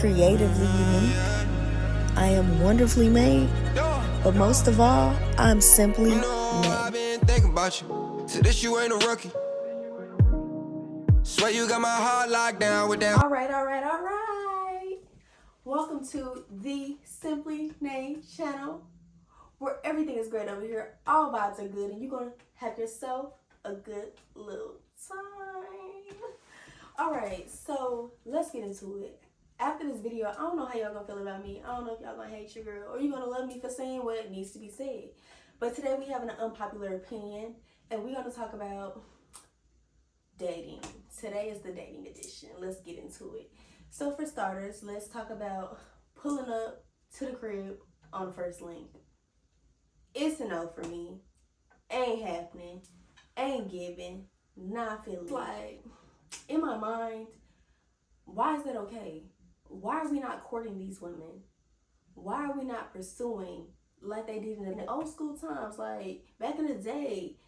creatively unique. I am wonderfully made. But most of all, I'm simply made. I've been thinking about you. So this you ain't a rookie. Swear you got my heart locked down with that. All right. Welcome to the Simply Named channel, where everything is great over here. All vibes are good, and you're gonna have yourself a good little time. All right, so let's get into it. After this video, I don't know how y'all gonna feel about me. I don't know if y'all gonna hate your girl or you gonna love me for saying what needs to be said. But today we have an unpopular opinion, and we're gonna talk about dating. Today is the dating edition. Let's get into it. So for starters, let's talk about pulling up to the crib on the first link. It's a no for me. Ain't happening. Ain't giving. Not feeling. Like, in my mind, why is that okay? Why are we not courting these women? Why are we not pursuing like they did in the old school times? Like, back in the day,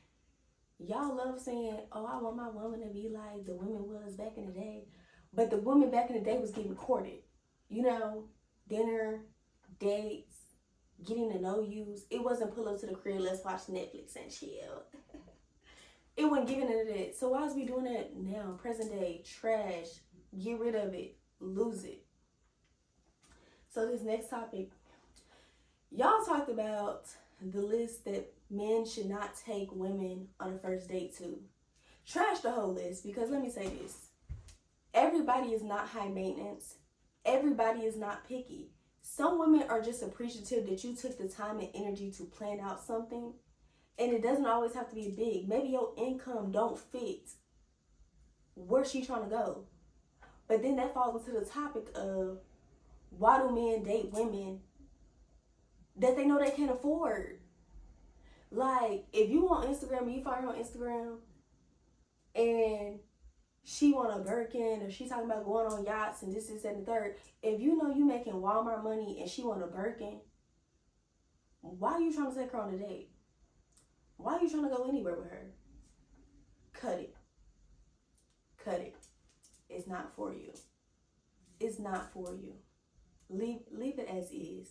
y'all love saying, oh, I want my woman to be like the women was back in the day. But the woman back in the day was getting courted. You know, dinner, dates, getting to know yous. It wasn't pull up to the crib, let's watch Netflix and chill. It wasn't giving into that. So why is we doing that now? Present day, trash, get rid of it, lose it. So this next topic, y'all talked about the list that men should not take women on a first date to. Trash the whole list, because let me say this. Everybody is not high maintenance. Everybody is not picky. Some women are just appreciative that you took the time and energy to plan out something. And it doesn't always have to be big. Maybe your income don't fit where she's trying to go. But then that falls into the topic of, why do men date women that they know they can't afford? Like, if you on Instagram and you find her on Instagram and she want a Birkin, or she talking about going on yachts and this, and the third. If you know you making Walmart money and she want a Birkin, why are you trying to take her on a date? Why are you trying to go anywhere with her? Cut it. Cut it. It's not for you. It's not for you. Leave it as is.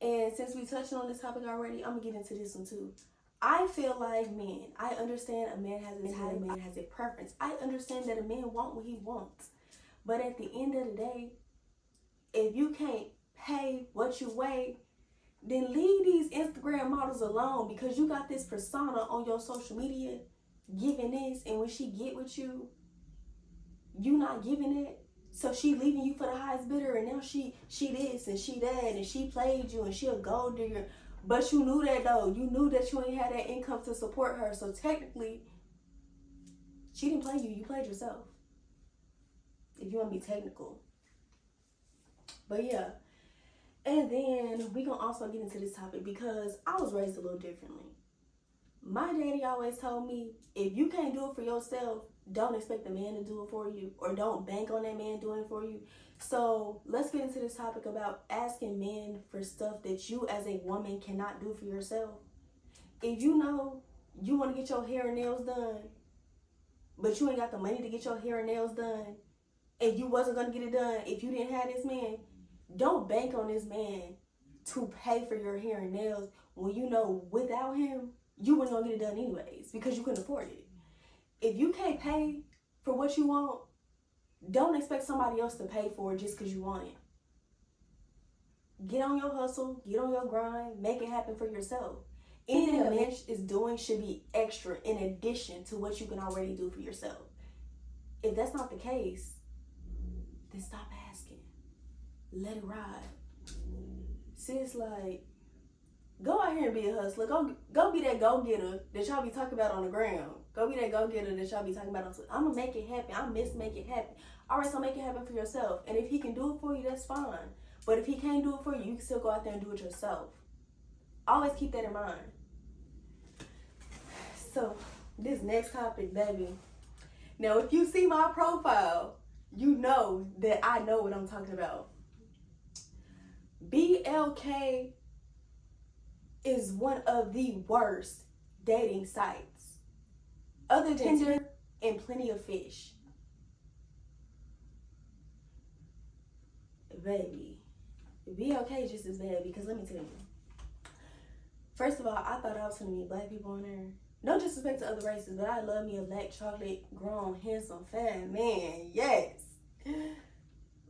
And since we touched on this topic already, I'm gonna get into this one too. I feel like men, I understand a man has a type, a man has a preference. I understand that a man wants what he wants. But at the end of the day, if you can't pay what you weigh, then leave these Instagram models alone, because you got this persona on your social media giving this, and when she get with you, you not giving it. So she leaving you for the highest bidder, and now she this and she that, and she played you and she a gold digger. But you knew that though. You knew that you ain't had that income to support her. So technically, she didn't play you. You played yourself. If you want to be technical. But yeah. And then we gonna also get into this topic, because I was raised a little differently. My daddy always told me, if you can't do it for yourself, don't expect a man to do it for you, or don't bank on that man doing it for you. So let's get into this topic about asking men for stuff that you as a woman cannot do for yourself. If you know you want to get your hair and nails done, but you ain't got the money to get your hair and nails done, and you wasn't going to get it done if you didn't have this man, don't bank on this man to pay for your hair and nails when you know without him, you weren't going to get it done anyways, because you couldn't afford it. If you can't pay for what you want, don't expect somebody else to pay for it just because you want it. Get on your hustle, get on your grind, make it happen for yourself. Anything a man is doing should be extra in addition to what you can already do for yourself. If that's not the case, then stop asking. Let it ride. Sis, like, go out here and be a hustler. Go be that go-getter that y'all be talking about on the ground. Go be that go-getter that y'all be talking about on Twitter. I'm going to make it happen. I miss make it happen. All right, so make it happen for yourself. And if he can do it for you, that's fine. But if he can't do it for you, you can still go out there and do it yourself. Always keep that in mind. So, this next topic, baby. Now, if you see my profile, you know that I know what I'm talking about. BLK is one of the worst dating sites, other than Tinder and Plenty of Fish. baby, be okay just as bad, because let me tell you. First of all, I thought I was gonna meet black people on there. No disrespect to other races, but I love me a black, chocolate, grown, handsome, fat man. Yes.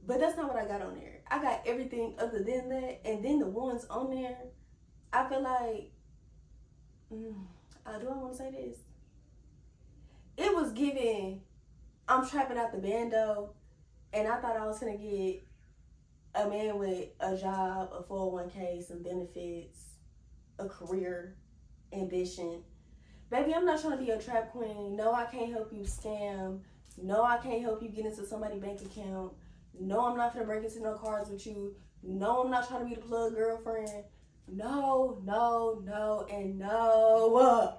But that's not what I got on there. I got everything other than that. And then the ones on there, I feel like, do I want to say this? It was giving, I'm trapping out the bando, and I thought I was going to get a man with a job, a 401k, some benefits, a career, ambition. Baby, I'm not trying to be a trap queen. No, I can't help you scam. No, I can't help you get into somebody's bank account. No, I'm not gonna break into no cars with you. No, I'm not trying to be the plug girlfriend. No, and no.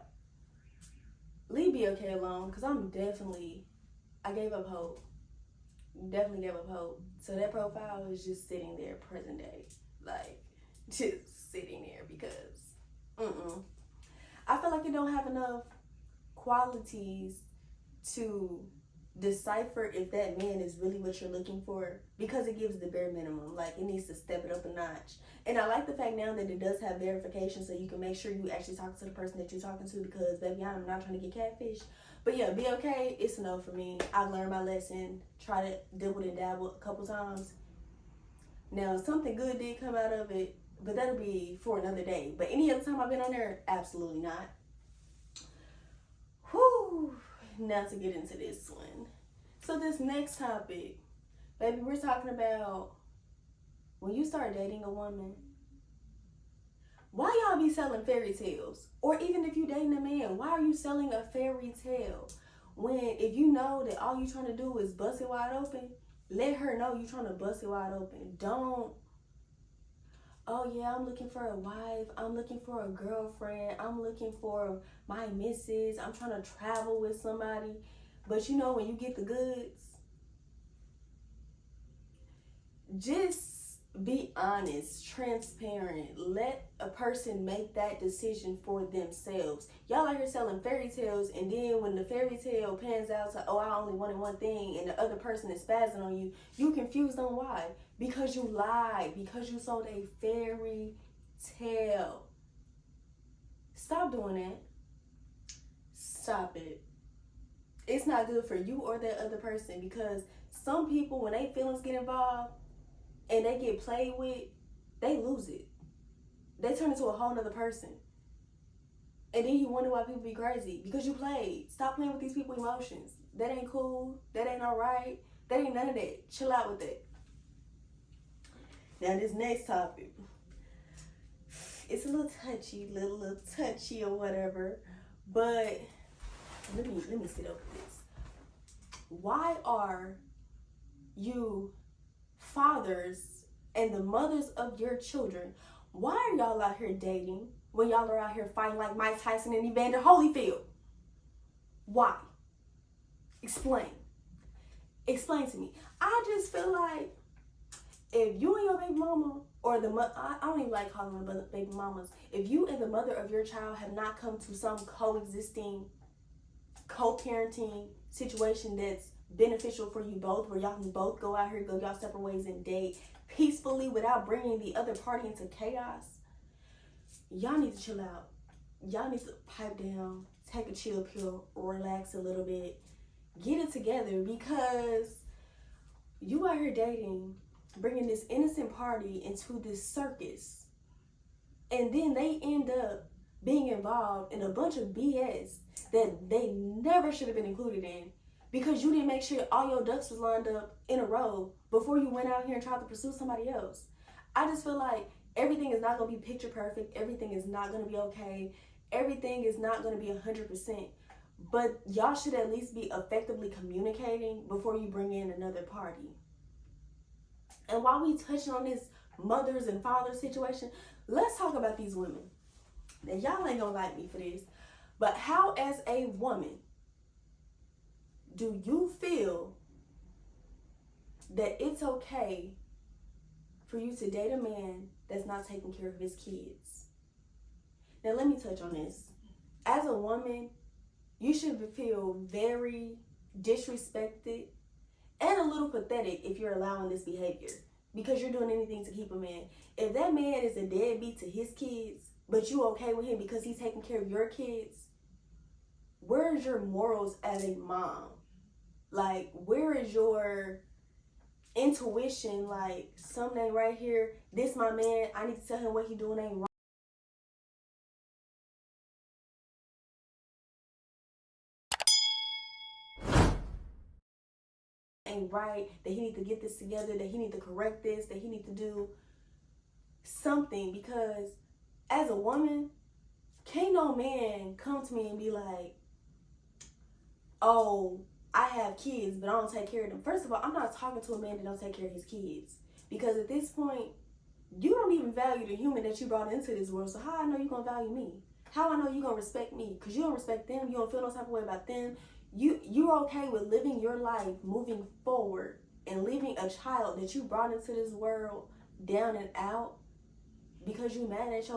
Leave be okay alone, because I gave up hope. Definitely gave up hope. So that profile is just sitting there present day. Like, just sitting there because, I feel like you don't have enough qualities to decipher if that man is really what you're looking for, because it gives the bare minimum. Like, it needs to step it up a notch. And I like the fact now that it does have verification, so you can make sure you actually talk to the person that you're talking to, because baby, I'm not trying to get catfish. But yeah, be okay. It's a no for me. I've learned my lesson. Try to dibble and dabble a couple times. Now, something good did come out of it, but that'll be for another day. But any other time I've been on there, absolutely not. Whew. Now to get into this one. So this next topic, baby, we're talking about when you start dating a woman, why y'all be selling fairy tales? Or even if you dating a man, why are you selling a fairy tale? When, if you know that all you trying to do is bust it wide open, let her know you trying to bust it wide open. Don't, oh yeah, I'm looking for a wife, I'm looking for a girlfriend, I'm looking for my missus, I'm trying to travel with somebody. But you know, when you get the goods, just be honest, transparent. Let a person make that decision for themselves. Y'all out here selling fairy tales, and then when the fairy tale pans out to, oh, I only wanted one thing, and the other person is spazzing on you, you confused on why. Because you lied. Because you sold a fairy tale. Stop doing that. Stop it. It's not good for you or that other person, because some people, when they feelings get involved and they get played with, they lose it. They turn into a whole nother person. And then you wonder why people be crazy, because you played. Stop playing with these people's emotions. That ain't cool. That ain't all right. That ain't none of that. Chill out with it. Now this next topic, it's a little touchy or whatever, but let me sit over this. Why are you fathers and the mothers of your children, why are y'all out here dating when y'all are out here fighting like Mike Tyson and Evander Holyfield? Why? Explain to me. I just feel like if you and your baby mama, or I don't even like calling them baby mamas, if you and the mother of your child have not come to some coexisting, co-parenting situation that's beneficial for you both, where y'all can both go out here, go y'all separate ways and date peacefully without bringing the other party into chaos, y'all need to chill out. Y'all need to pipe down, take a chill pill, relax a little bit, get it together, because you out here dating, bringing this innocent party into this circus, and then they end up being involved in a bunch of BS that they never should have been included in, because you didn't make sure all your ducks was lined up in a row before you went out here and tried to pursue somebody else. I just feel like everything is not going to be picture perfect. Everything is not going to be okay. Everything is not going to be 100%. But y'all should at least be effectively communicating before you bring in another party. And while we touching on this mothers and fathers situation, let's talk about these women. Now, y'all ain't going to like me for this, but how, as a woman, do you feel that it's okay for you to date a man that's not taking care of his kids? Now, let me touch on this. As a woman, you should feel very disrespected and a little pathetic if you're allowing this behavior. because you're doing anything to keep a man. If that man is a deadbeat to his kids, but you okay with him because he's taking care of your kids, where is your morals as a mom? Like, where is your intuition? Like, something ain't right here. This my man. I need to tell him what he doing ain't right. Ain't right, that he need to get this together, that he need to correct this, that he need to do something. Because as a woman, can't no man come to me and be like, oh, I have kids, but I don't take care of them. First of all, I'm not talking to a man that don't take care of his kids. Because at this point, you don't even value the human that you brought into this world. So how I know you're going to value me? How I know you're going to respect me? Because you don't respect them. You don't feel no type of way about them. You're okay with living your life, moving forward, and leaving a child that you brought into this world down and out because you mad at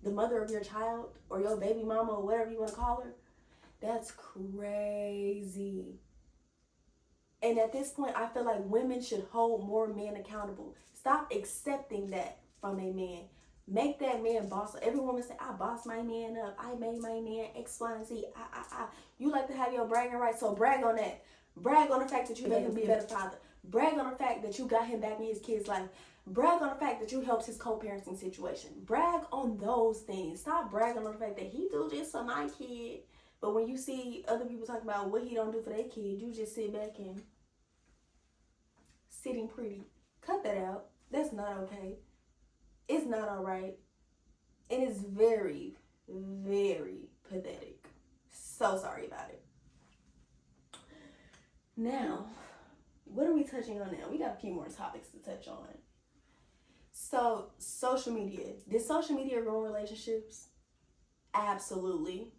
the mother of your child or your baby mama or whatever you want to call her. That's crazy. And at this point, I feel like women should hold more men accountable. Stop accepting that from a man. Make that man boss. Every woman say, I bossed my man up. I made my man X, Y, and Z. You like to have your bragging rights, so brag on that. Brag on the fact that you made him be a better father. Brag on the fact that you got him back in his kid's life. Brag on the fact that you helped his co-parenting situation. Brag on those things. Stop bragging on the fact that he do this for my kid. But when you see other people talking about what he don't do for their kid, you just sit back and sitting pretty. Cut that out. That's not okay. It's not all right. And it's very, very pathetic. So sorry about it. Now, what are we touching on now? We got a few more topics to touch on. So, social media. Did social media ruin relationships? Absolutely.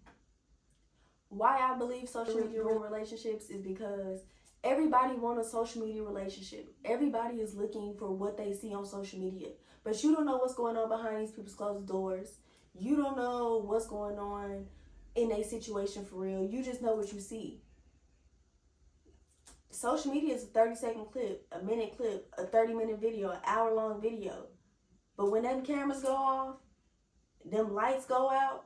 Why I believe social media ruin relationships is because everybody wants a social media relationship. Everybody is looking for what they see on social media. But you don't know what's going on behind these people's closed doors. You don't know what's going on in a situation for real. You just know what you see. Social media is a 30-second clip, a minute clip, a 30-minute video, an hour-long video. But when them cameras go off, them lights go out,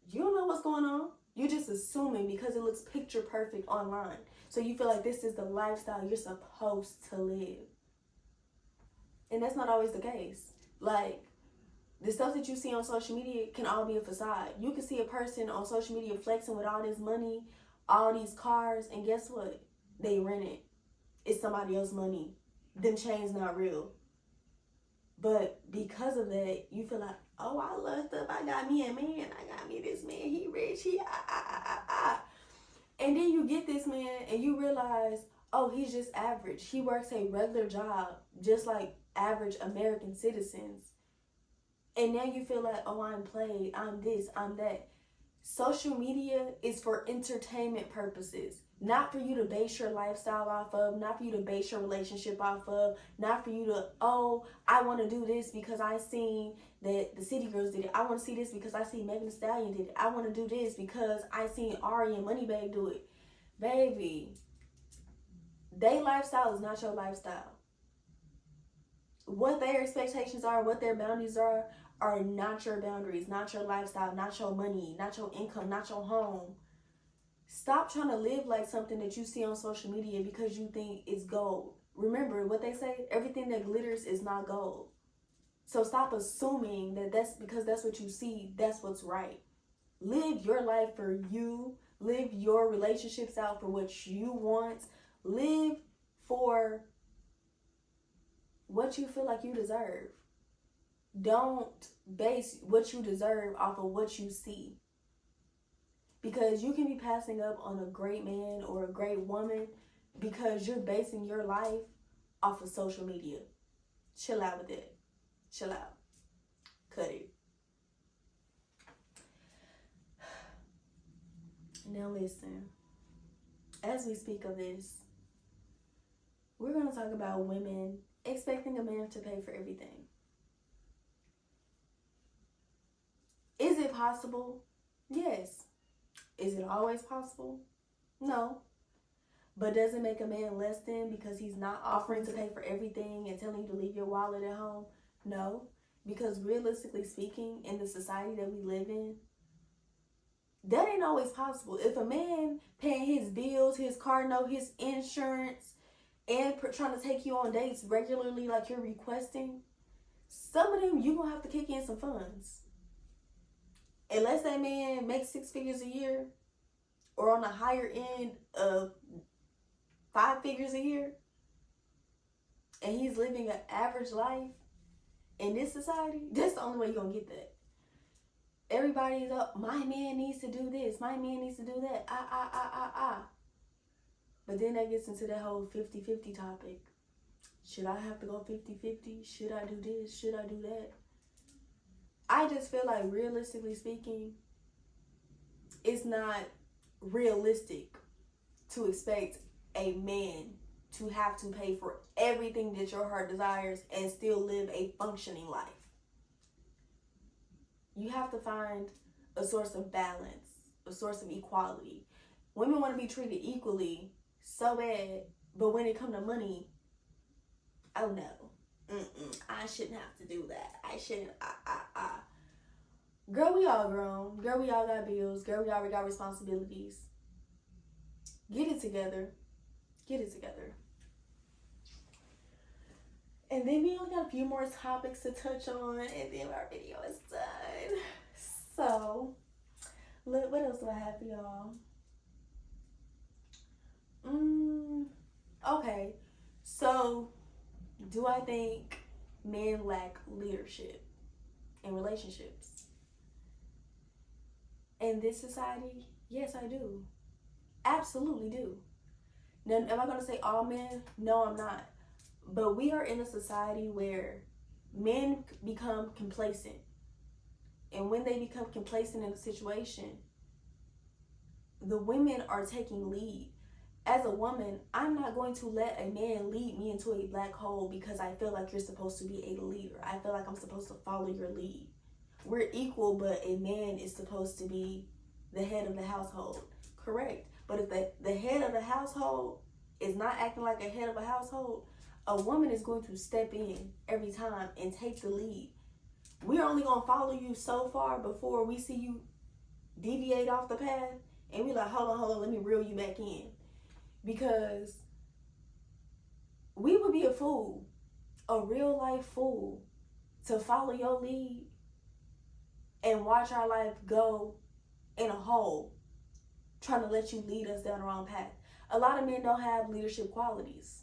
you don't know what's going on. You're just assuming because it looks picture perfect online. So you feel like this is the lifestyle you're supposed to live. And that's not always the case. Like, the stuff that you see on social media can all be a facade. You can see a person on social media flexing with all this money, all these cars, and guess what? They rent it. It's somebody else's money. Them chains not real. But because of that, you feel like, oh, I love stuff. I got me a man. I got me this man. He rich. He And then you get this man and you realize, oh, he's just average. He works a regular job, just like average American citizens. And now you feel like, oh, I'm played. I'm this, I'm that. Social media is for entertainment purposes. Not for you to base your lifestyle off of, not for you to base your relationship off of, not for you to, oh, I want to do this because I seen that the City Girls did it. I want to see this because I see Megan Thee Stallion did it. I want to do this because I seen Ari and Moneybagg do it. Baby, their lifestyle is not your lifestyle. What their expectations are, what their boundaries are not your boundaries, not your lifestyle, not your money, not your income, not your home. Stop trying to live like something that you see on social media because you think it's gold. Remember what they say, everything that glitters is not gold. So stop assuming that that's because that's what you see, that's what's right. Live your life for you. Live your relationships out for what you want. Live for what you feel like you deserve. Don't base what you deserve off of what you see. Because you can be passing up on a great man or a great woman because you're basing your life off of social media. Chill out with it. Chill out. Cut it. Now listen. As we speak of this, we're going to talk about women expecting a man to pay for everything. Is it possible? Yes. Is it always possible? No. But does it make a man less than because he's not offering to pay for everything and telling you to leave your wallet at home? No, because realistically speaking, in the society that we live in, that ain't always possible. If a man paying his bills, his car note, his insurance, and trying to take you on dates regularly like you're requesting, some of them you gonna have to kick in some funds. Unless that man makes 6 figures a year or on the higher end of 5 figures a year, and he's living an average life in this society, that's the only way you're gonna get that. Everybody's up, my man needs to do this, my man needs to do that, But then that gets into that whole 50-50 topic. Should I have to go 50-50? Should I do this? Should I do that? I just feel like, realistically speaking, it's not realistic to expect a man to have to pay for everything that your heart desires and still live a functioning life. You have to find a source of balance, a source of equality. Women want to be treated equally so bad, but when it comes to money, oh no, I shouldn't have to do that. I shouldn't, Girl, we all grown. Girl, we all got bills. Girl, we all got responsibilities. Get it together. Get it together. And then we only got a few more topics to touch on, and then our video is done. So, look, what else do I have for y'all? Okay, so do I think men lack leadership in relationships? In this society, yes, I do. Absolutely do. Now, am I going to say all men? No, I'm not. But we are in a society where men become complacent. And when they become complacent in a situation, the women are taking lead. As a woman, I'm not going to let a man lead me into a black hole because I feel like you're supposed to be a leader. I feel like I'm supposed to follow your lead. We're equal, but a man is supposed to be the head of the household. Correct. But if the head of the household is not acting like a head of a household, a woman is going to step in every time and take the lead. We're only going to follow you so far before we see you deviate off the path. And we're like, hold on, let me reel you back in. Because we would be a fool, a real life fool, to follow your lead and watch our life go in a hole, trying to let you lead us down the wrong path. A lot of men don't have leadership qualities.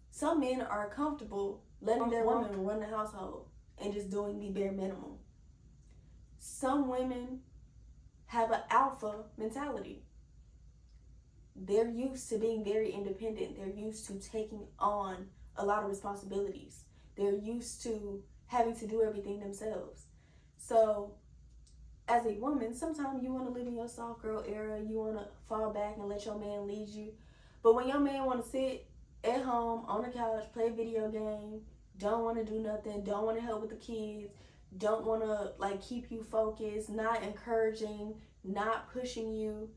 Some men are comfortable letting their woman run the household and just doing the bare minimum. Some women have an alpha mentality. They're used to being very independent. They're used to taking on a lot of responsibilities. They're used to having to do everything themselves. So, as a woman, sometimes you want to live in your soft girl era. You want to fall back and let your man lead you. But when your man want to sit at home on the couch, play a video game, don't want to do nothing, don't want to help with the kids, don't want to like keep you focused, not encouraging, not pushing you,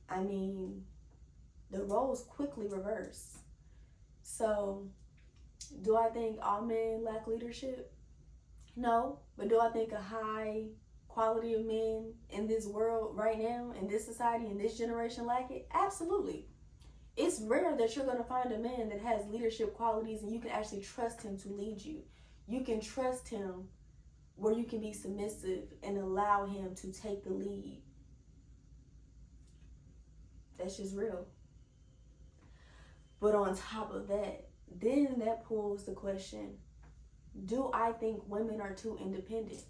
I mean, the roles quickly reverse. So, do I think all men lack leadership? No, but do I think a high quality of men in this world right now, in this society, in this generation lack it? Absolutely. It's rare that you're going to find a man that has leadership qualities and you can actually trust him to lead you. You can trust him where you can be submissive and allow him to take the lead. That's just real. But on top of that, then that pulls the question, do I think women are too independent?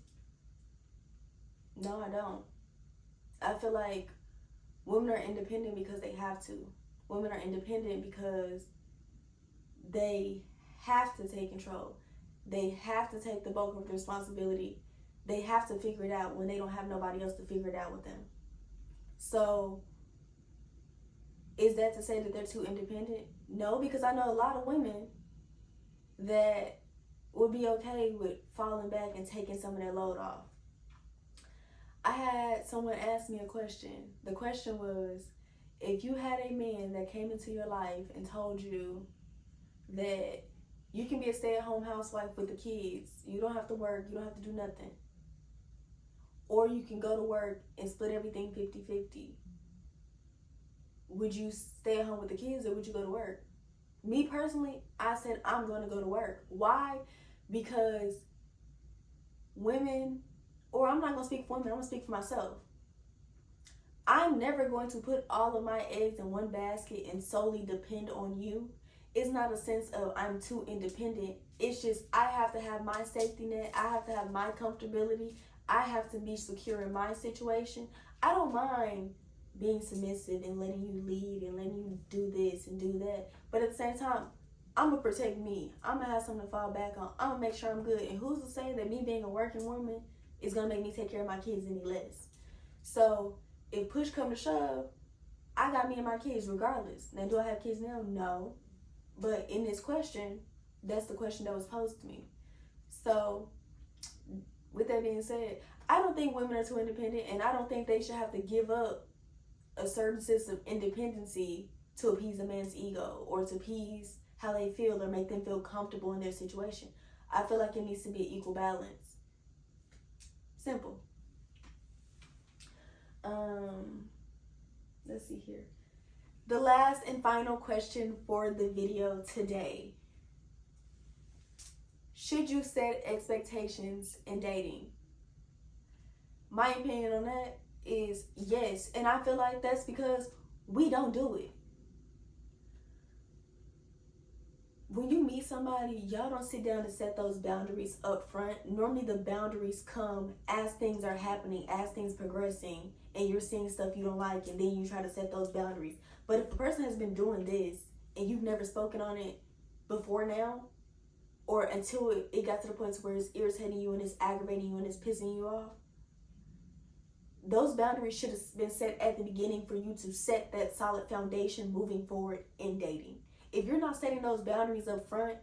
No, I don't. I feel like women are independent because they have to. Women are independent because they have to take control. They have to take the bulk of the responsibility. They have to figure it out when they don't have nobody else to figure it out with them. So, is that to say that they're too independent? No, because I know a lot of women that would be okay with falling back and taking some of that load off. I had someone ask me a question. The question was, if you had a man that came into your life and told you that you can be a stay-at-home housewife with the kids, you don't have to work, you don't have to do nothing, or you can go to work and split everything 50-50, would you stay at home with the kids or would you go to work? Me personally, I said I'm going to go to work. Why? Because women, or I'm not going to speak for women, I'm going to speak for myself. I'm never going to put all of my eggs in one basket and solely depend on you. It's not a sense of I'm too independent. It's just I have to have my safety net. I have to have my comfortability. I have to be secure in my situation. I don't mind being submissive and letting you lead and letting you do this and do that. But at the same time, I'm going to protect me. I'm going to have something to fall back on. I'm going to make sure I'm good. And who's to say that me being a working woman is going to make me take care of my kids any less? So if push come to shove, I got me and my kids regardless. Now, do I have kids now? No. But in this question, that's the question that was posed to me. So with that being said, I don't think women are too independent, and I don't think they should have to give up a certain sense of independency to appease a man's ego or to appease how they feel or make them feel comfortable in their situation. I feel like it needs to be an equal balance. Simple. Let's see here. The last and final question for the video today. Should you set expectations in dating? My opinion on that is yes. And I feel like that's because we don't do it. When you meet somebody, y'all don't sit down and set those boundaries up front. Normally the boundaries come as things are happening, as things progressing, and you're seeing stuff you don't like, and then you try to set those boundaries. But if a person has been doing this and you've never spoken on it before now, or until it got to the point where it's irritating you and it's aggravating you and it's pissing you off, those boundaries should have been set at the beginning for you to set that solid foundation moving forward in dating. If you're not setting those boundaries up front,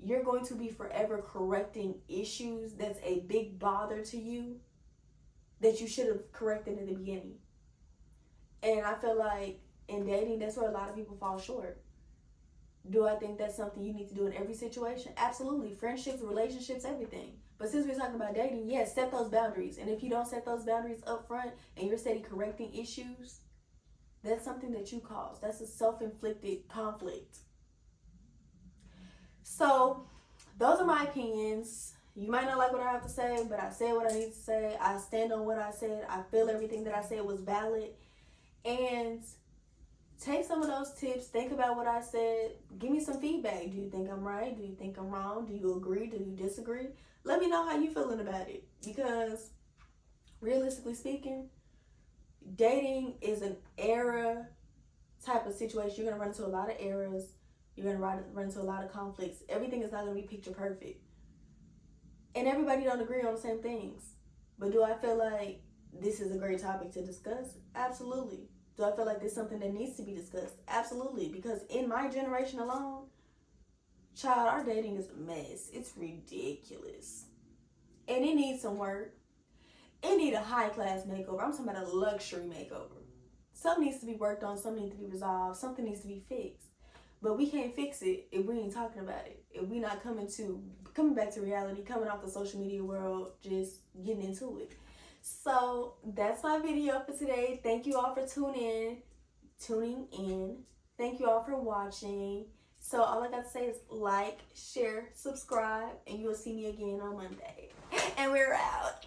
you're going to be forever correcting issues that's a big bother to you that you should have corrected in the beginning. And I feel like in dating, that's where a lot of people fall short. Do I think that's something you need to do in every situation? Absolutely. Friendships, relationships, everything. But since we're talking about dating, yes, set those boundaries. And if you don't set those boundaries up front and you're steady correcting issues, that's something that you caused. That's a self-inflicted conflict. So those are my opinions. You might not like what I have to say, but I said what I need to say. I stand on what I said. I feel everything that I said was valid. And take some of those tips. Think about what I said. Give me some feedback. Do you think I'm right? Do you think I'm wrong? Do you agree? Do you disagree? Let me know how you feeling about it. Because realistically speaking, dating is an era type of situation. You're going to run into a lot of errors. You're going to run into a lot of conflicts. Everything is not going to be picture perfect. And everybody don't agree on the same things. But do I feel like this is a great topic to discuss? Absolutely. Do I feel like this is something that needs to be discussed? Absolutely. Because in my generation alone, child, our dating is a mess. It's ridiculous. And it needs some work. It needs a high-class makeover. I'm talking about a luxury makeover. Something needs to be worked on. Something needs to be resolved. Something needs to be fixed. But we can't fix it if we ain't talking about it. If we not coming back to reality, coming off the social media world, just getting into it. So that's my video for today. Thank you all for tuning in. Thank you all for watching. So all I got to say is like, share, subscribe, and you will see me again on Monday. And we're out.